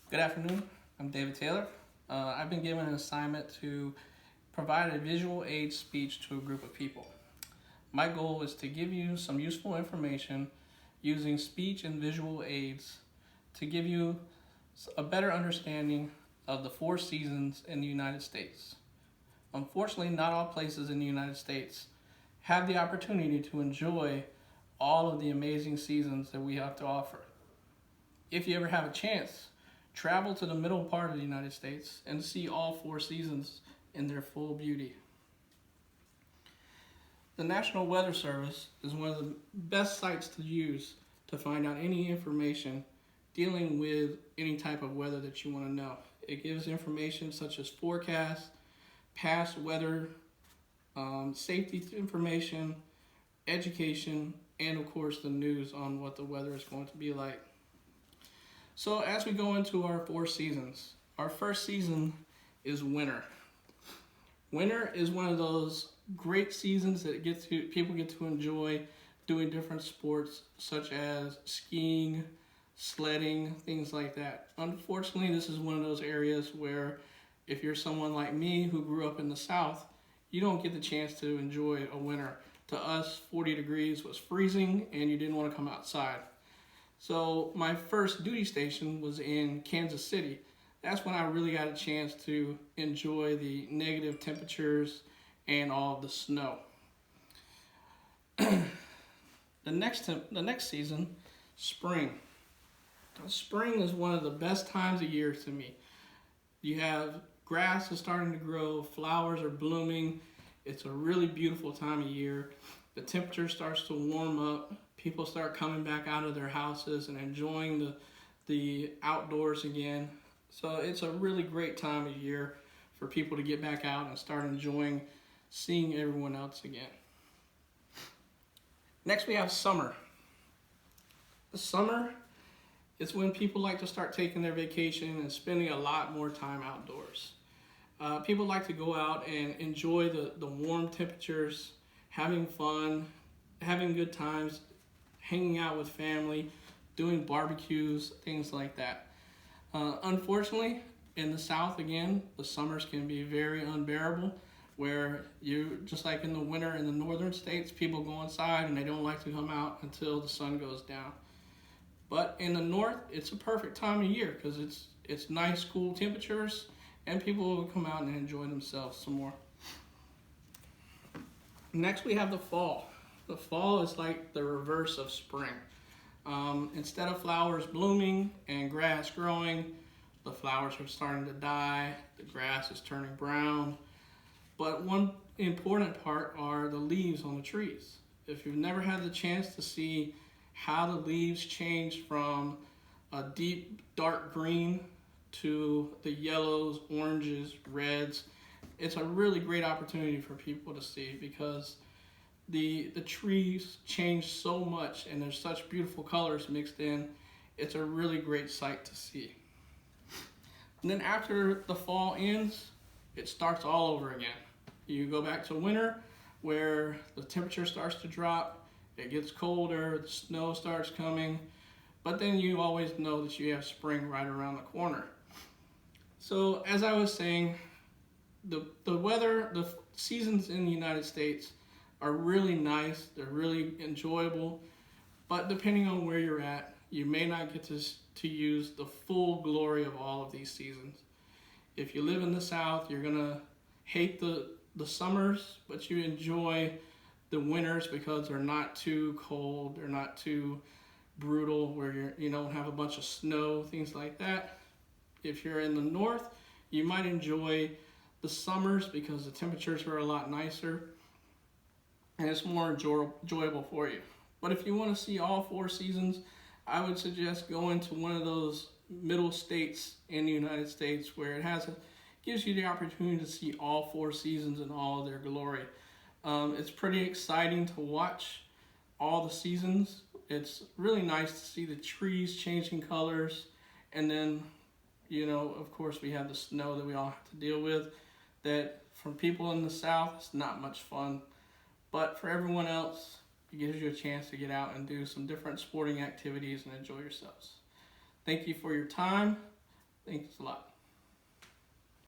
Good afternoon. I'm David Taylor. I've been given an assignment to provide a visual aid speech to a group of people. My goal is to give you some useful information using speech and visual aids to give you a better understanding of the four seasons in the United States. Unfortunately, not all places in the United States have the opportunity to enjoy all of the amazing seasons that we have to offer. If you ever have a chance, travel to the middle part of the United States and see all four seasons in their full beauty. The National Weather Service is one of the best sites to use to find out any information dealing with any type of weather that you want to know. It gives information such as forecasts, past weather, safety information, education, and of course the news on what the weather is going to be like. So as we go into our four seasons, our first season is winter. Winter is one of those great seasons that people get to enjoy doing different sports such as skiing, sledding, things like that. Unfortunately, this is one of those areas where if you're someone like me who grew up in the South, you don't get the chance to enjoy a winter. To us, 40 degrees was freezing and you didn't want to come outside. So my first duty station was in Kansas City. That's when I really got a chance to enjoy the negative temperatures and all of the snow. The next season, spring. Spring is one of the best times of year to me. You have grass is starting to grow, flowers are blooming. It's a really beautiful time of year. The temperature starts to warm up. People start coming back out of their houses and enjoying the outdoors again. So it's a really great time of year for people to get back out and start enjoying seeing everyone else again. Next we have summer. The summer is when people like to start taking their vacation and spending a lot more time outdoors. People like to go out and enjoy the warm temperatures, having fun, having good times, hanging out with family, doing barbecues, things like that. Unfortunately, in the South, again, the summers can be very unbearable, where you, just like in the winter in the northern states, people go inside and they don't like to come out until the sun goes down. But in the north, it's a perfect time of year because it's nice, cool temperatures, and people will come out and enjoy themselves some more. Next, we have the fall. The fall is like the reverse of spring. Instead of flowers blooming and grass growing, the flowers are starting to die, the grass is turning brown. But one important part are the leaves on the trees. If you've never had the chance to see how the leaves change from a deep dark green to the yellows, oranges, reds, it's a really great opportunity for people to see because the trees change so much and there's such beautiful colors mixed in. It's a really great sight to see. And then after the fall ends, it starts all over again. You go back to winter where the temperature starts to drop, it gets colder, the snow starts coming, but then you always know that you have spring right around the corner. So as I was saying, the weather, the seasons in the United States are really nice, they're really enjoyable, but depending on where you're at, you may not get to use the full glory of all of these seasons. If you live in the South, you're gonna hate the summers, but you enjoy the winters because they're not too cold, they're not too brutal, where you don't have a bunch of snow, things like that. If you're in the north, you might enjoy the summers because the temperatures are a lot nicer and it's more enjoyable for you. But if you want to see all four seasons, I would suggest going to one of those middle states in the United States where it gives you the opportunity to see all four seasons in all of their glory. It's pretty exciting to watch all the seasons. It's really nice to see the trees changing colors, and then, of course, we have the snow that we all have to deal with. That for people in the South, it's not much fun, but for everyone else, it gives you a chance to get out and do some different sporting activities and enjoy yourselves. Thank you for your time. Thanks a lot.